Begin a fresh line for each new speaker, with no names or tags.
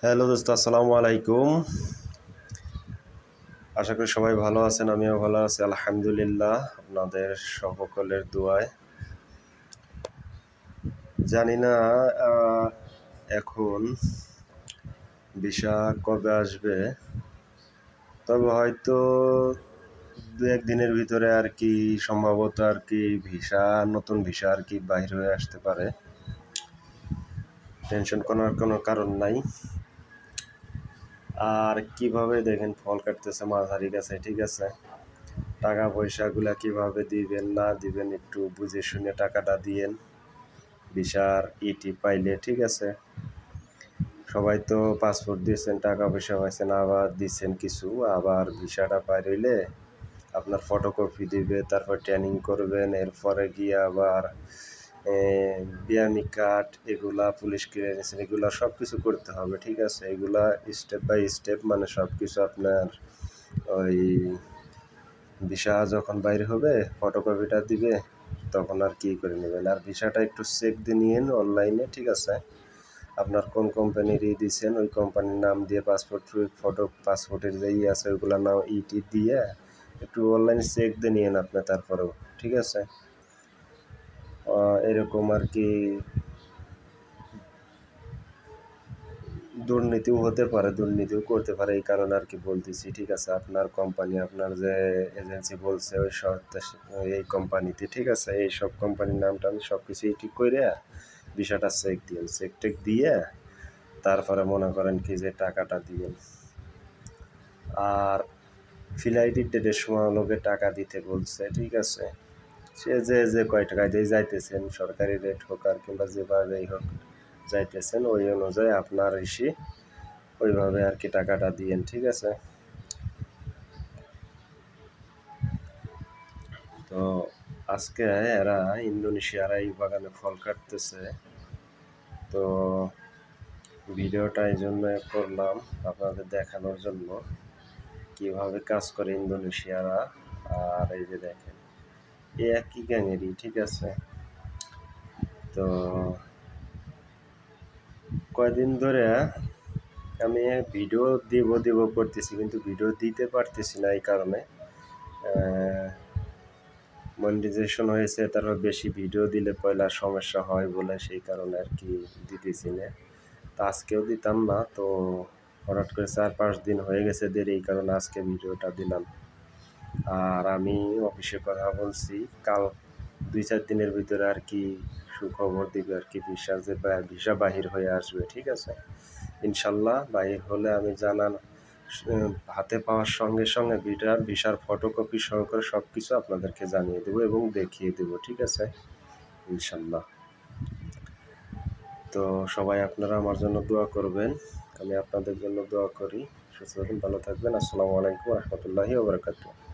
Hello দোস্ত, আসসালামু আলাইকুম। আশা করি সবাই ভালো আছেন, আমিও ভালো আছি আলহামদুলিল্লাহ, আপনাদের সকলের দোয়ায়। জানি না এখন ভিসা কবে আসবে, তবে হয়তো দু একদিনের ভিতরে আর কি সম্ভবত আর কি নতুন ভিসা আর কি বাইর হয়ে আসতে পারে। টেনশন করার কোনো কারণ নাই। আর কিভাবে দেখেন ফল কাটতেছে মাঝারি গাছে, ঠিক আছে। টাকা পয়সাগুলা কিভাবে দিবেন না দিবেন একটু বুঝে শুনে টাকাটা দিয়েন ভিসার ইটি পাইলে, ঠিক আছে। সবাই তো পাসপোর্ট দিয়েছেন, টাকা পয়সা পাইছেন, আবার দিচ্ছেন কিছু, আবার ভিসাটা পাই রইলে আপনার ফটোকপি দিবে, তারপর ট্রেনিং করবেন, এরপরে গিয়ে আবার বিয়ামি কার্ড, এগুলা পুলিশ ক্লিয়ারেন্স, এগুলা সব কিছু করতে হবে, ঠিক আছে। এগুলা স্টেপ বাই স্টেপ, মানে সব কিছু আপনার ওই ভিসা যখন বাইরে হবে ফটোকপিটা দিবে তখন আর কি করে নেবেন। আর ভিসাটা একটু চেক দিয়ে নিন অনলাইনে, ঠিক আছে। আপনার কোন কোম্পানির দিয়েছেন ওই কোম্পানির নাম দিয়ে পাসপোর্টের যে আছে ওইগুলোর নাম ইটি দিয়ে একটু অনলাইনে চেক দিয়ে নিন আপনি তারপরেও, ঠিক আছে। এরকম আর কি দুর্নীতিও হতে পারে, দুর্নীতিও করতে পারে, এই কারণে আর কি বলতেছি, ঠিক আছে। আপনার কোম্পানি, আপনার যে এজেন্সি বলছে ওই সব এই কোম্পানিতে, ঠিক আছে, এই সব কোম্পানির নামটা আমি সব কিছুই ঠিক করে ভিসাটা চেক দিন, চেক টেক দিয়ে তারপরে মনে করেন কি যে টাকাটা দিবেন। আর ফ্লাইটের ডেটের সময় লোকে টাকা দিতে বলছে, ঠিক আছে। সে যে কয় টাকায় দিয়ে যাইতেছেন, সরকারি রেট হোক আর কিংবা যেভাবেই হোক যাইতেছেন, ওই অনুযায়ী আপনার ওইভাবে আর কি টাকাটা দিয়েন, ঠিক আছে। তো আজকে এরা ইন্দোনেশিয়ারা এই বাগানে ফল কাটতেছে, তো ভিডিওটা এই জন্য করলাম আপনাদের দেখানোর জন্য কিভাবে কাজ করে ইন্দোনেশিয়ারা। আর এই যে দেখেন এই একই গ্যাংয়েরই, ঠিক আছে। তো কয়দিন ধরে আমি ভিডিও দিব করতেছি, কিন্তু ভিডিও দিতে পারতেছি না, এই কারণে মনিটাইজেশন হয়েছে, তারপর বেশি ভিডিও দিলে পয়লা সমস্যা হয় বলে সেই কারণে আর কি দিতেছি না। তো আজকেও দিতাম না, তো হঠাৎ করে 4-5 দিন হয়ে গেছে দেরি, এই কারণে আজকে ভিডিওটা দিলাম। আর আমি অফিসে কথা বলছি, কাল 2-4 দিনের ভিতরে আর কি সুখবর দিবে আর কি, ভিসা বাহির হয়ে আসবে, ঠিক আছে। ইনশাল্লাহ বাহির হলে আমি হাতে পাওয়ার সঙ্গে সঙ্গে ভিসার ফটোকপি সহকারে সব কিছু আপনাদেরকে জানিয়ে দেবো এবং দেখিয়ে দেবো, ঠিক আছে, ইনশাল্লাহ। তো সবাই আপনারা আমার জন্য দোয়া করবেন, আমি আপনাদের জন্য দোয়া করি। সুস্থ থাকুন, ভালো থাকবেন। আসসালামু আলাইকুম রহমতুল্লাহি ওয়া বারাকাতুহু।